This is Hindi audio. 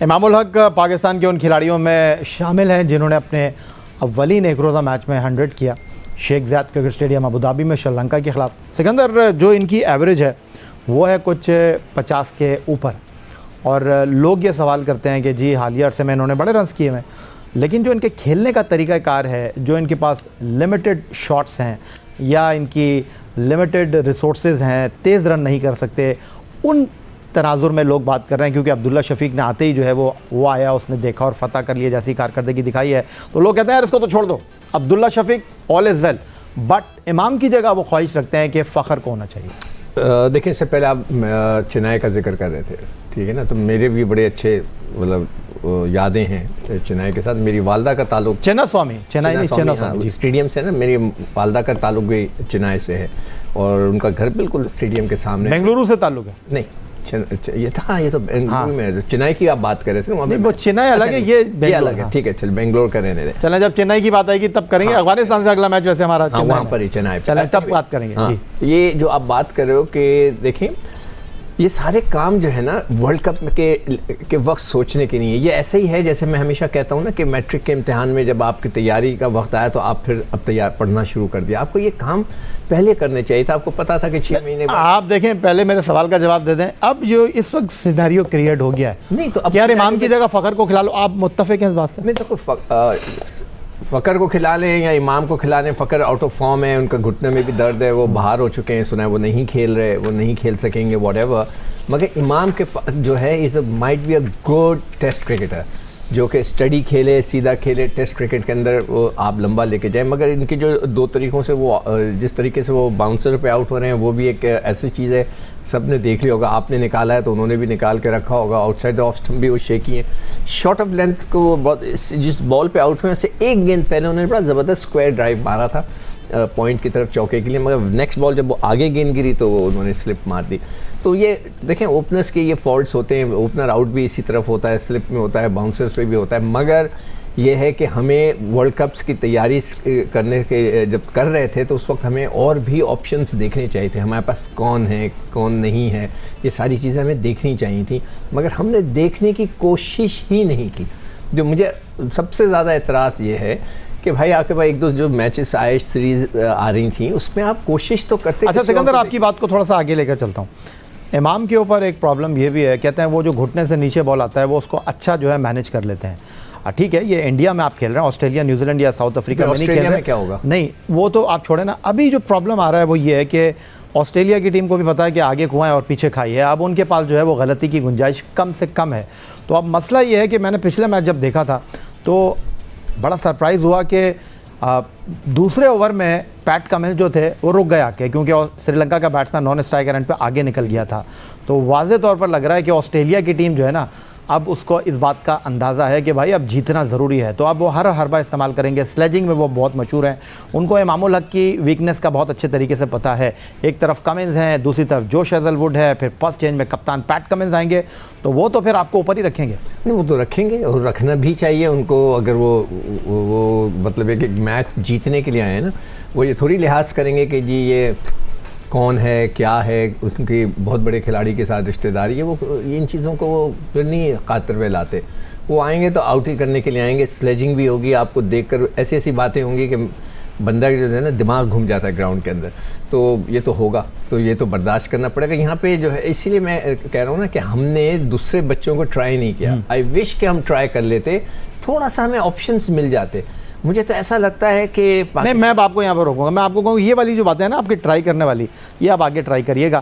इमामुल हक पाकिस्तान के उन खिलाड़ियों में शामिल हैं जिन्होंने अपने अव्वलीन एक रोज़ा मैच में 100 किया। Sheikh Zayed cricket stadium Abu Dhabi में श्रीलंका के ख़िलाफ़। सिकंदर, जो इनकी एवरेज है वो है कुछ 50 के ऊपर, और लोग ये सवाल करते हैं कि जी हालिया अरसे में इन्होंने बड़े रन्स किए हैं, लेकिन जो इनके खेलने का तरीक़ाकार है, जो इनके पास लिमिटेड शॉट्स हैं या इनकी लिमिटेड रिसोर्सेज हैं, तेज़ रन नहीं कर सकते, उन तनाजुर में लोग बात कर रहे हैं। क्योंकि अब्दुल्ला शफीक ने आते ही जो है वो आया, उसने देखा और फतह कर लिया जैसी कारकर्दगी दिखाई है, तो लोग कहते हैं यार इसको तो छोड़ दो, Abdullah Shafique all is well, but Imam की जगह वो ख्वाहिश रखते हैं कि फ़ख्र को होना चाहिए। देखिए, इससे पहले आप चेन्नई का जिक्र कर रहे थे, ठीक है ना, तो मेरे भी बड़े अच्छे मतलब यादें हैं चेन्नई के साथ। मेरी वालदा का ताल्लुक चेन्नई स्टेडियम से ना, मेरी वालदा का ताल्लुक भी चेन्नई से है और उनका घर बिल्कुल स्टेडियम के सामने। बेंगलुरु से ताल्लुक है? नहीं, ये तो बेंगलुरु में चेन्नई की आप बात कर रहे थे ना, वो चेन्नई अलग है, ये अलग है। ठीक है, चल बेंगलोर का रहने दे। चलें, जब चेन्नई की बात आएगी तब करेंगे। अफगानिस्तान से अगला मैच वैसे हमारा वहाँ पर ही चेन्नई, चलें तब बात करेंगे। जी, ये जो आप बात कर रहे हो कि देखें, ये सारे काम जो है ना वर्ल्ड कप के वक्त सोचने के नहीं है। ये ऐसे ही है जैसे मैं हमेशा कहता हूँ ना कि मैट्रिक के इम्तिहान में जब आपकी तैयारी का वक्त आया तो आप फिर अब तैयार पढ़ना शुरू कर दिया। आपको ये काम पहले करने चाहिए था, आपको पता था कि 6 महीने बाद। आप देखें, पहले मेरे सवाल का जवाब दे दें। अब जो इस वक्त सिनेरियो क्रिएट हो गया है, नहीं तो अब यार इमाम की जगह फ़ख्र को खिला लो, आप मुत्तफ़िक़ हैं इस बात से? नहीं तो फ़कर को खिला लें या इमाम को खिला लें। फ़कर आउट ऑफ फॉर्म है, उनका घुटने में भी दर्द है, वो बाहर हो चुके हैं, सुना है वो नहीं खेल रहे, वो नहीं खेल सकेंगे, व्हाटएवर। मगर इमाम के जो है is might be a good test cricketer, जो कि स्टडी खेले, सीधा खेले, टेस्ट क्रिकेट के अंदर वो आप लंबा लेके जाए। मगर इनकी जो दो तरीक़ों से वो जिस तरीके से वो बाउंसर पे आउट हो रहे हैं, वो भी एक ऐसी चीज़ है, सब ने देख लिया होगा। आपने निकाला है तो उन्होंने भी निकाल के रखा होगा। आउटसाइड ऑफ स्टंप भी वो शेकी हैं। शॉर्ट ऑफ लेंथ को वो बहुत, जिस बॉल पे आउट हुए उससे एक गेंद पहले उन्होंने बड़ा ज़बरदस्त स्क्वायर ड्राइव मारा था पॉइंट की तरफ चौके के लिए, मगर नेक्स्ट बॉल जब वो आगे गेंद गिरी तो वो उन्होंने स्लिप मार दी। तो ये देखें, ओपनर्स के ये फॉल्ट्स होते हैं। ओपनर आउट भी इसी तरफ होता है, स्लिप में होता है, बाउंसर्स पे भी होता है। मगर ये है कि हमें वर्ल्ड कप्स की तैयारी करने के जब कर रहे थे तो उस वक्त हमें और भी ऑप्शंस देखने चाहिए थे। हमारे पास कौन है, कौन नहीं है, ये सारी चीज़ें हमें देखनी चाहिए थी, मगर हमने देखने की कोशिश ही नहीं की। जो मुझे सबसे ज़्यादा एतराज़ ये है कि भाई आपके पास एक दो जो मैचेस आए, सीरीज़ आ रही थी, उसमें आप कोशिश तो करते। अच्छा सिकंदर, आपकी बात को थोड़ा सा आगे लेकर चलता हूँ। इमाम के ऊपर एक प्रॉब्लम ये भी है, कहते हैं वो जो घुटने से नीचे बॉल आता है वो उसको अच्छा जो है मैनेज कर लेते हैं। ठीक है, ये इंडिया में आप खेल रहे हैं, ऑस्ट्रेलिया, न्यूजीलैंड या साउथ अफ्रीका में नहीं खेल रहे, क्या होगा? नहीं, वो तो आप छोड़े ना। अभी जो प्रॉब्लम आ रहा है वो ये है कि ऑस्ट्रेलिया की टीम को भी पता है कि आगे कुआं है और पीछे खाई है। अब उनके पास जो है वो गलती की गुंजाइश कम से कम है। तो अब मसला ये है कि मैंने पिछले मैच जब देखा था तो बड़ा सरप्राइज़ हुआ कि दूसरे ओवर में पैट कमिंस जो थे वो रुक गया के, क्योंकि श्रीलंका का बैट्समैन नॉन स्ट्राइकर एंड पे आगे निकल गया था। तो वाज़े तौर पर लग रहा है कि ऑस्ट्रेलिया की टीम जो है ना, अब उसको इस बात का अंदाज़ा है कि भाई अब जीतना ज़रूरी है। तो अब वो हर हरबा इस्तेमाल करेंगे। स्लेजिंग में वो बहुत मशहूर हैं, उनको इमामुल हक की वीकनेस का बहुत अच्छे तरीके से पता है। एक तरफ कमिंस हैं, दूसरी तरफ जोश हेज़लवुड है, फिर फर्स्ट चेंज में कप्तान पैट कमिंस आएंगे, तो वो तो फिर आपको ऊपर ही रखेंगे। नहीं, वो तो रखेंगे और रखना भी चाहिए उनको। अगर वो मतलब एक मैच जीतने के लिए आए हैं ना, वो ये थोड़ी लिहाज करेंगे कि जी ये कौन है, क्या है, उनकी बहुत बड़े खिलाड़ी के साथ रिश्तेदारी है, वो इन चीज़ों को वो फिर नहीं खातिर में लाते। वो आएंगे तो आउट ही करने के लिए आएंगे। स्लेजिंग भी होगी, आपको देखकर ऐसी ऐसी बातें होंगी कि बंदा जो है ना दिमाग घूम जाता है ग्राउंड के अंदर। तो ये तो होगा, तो ये तो बर्दाश्त करना पड़ेगा यहाँ पे जो है। इसीलिए मैं कह रहा हूँ ना कि हमने दूसरे बच्चों को ट्राई नहीं किया। आई विश कि हम ट्राई कर लेते, थोड़ा सा हमें ऑप्शंस मिल जाते। मुझे तो ऐसा लगता है कि नहीं, मैं आपको यहाँ पर रोकूंगा। मैं आपको कहूँ ये वाली जो बातें हैं ना आपकी ट्राई करने वाली, ये आप आगे ट्राई करिएगा।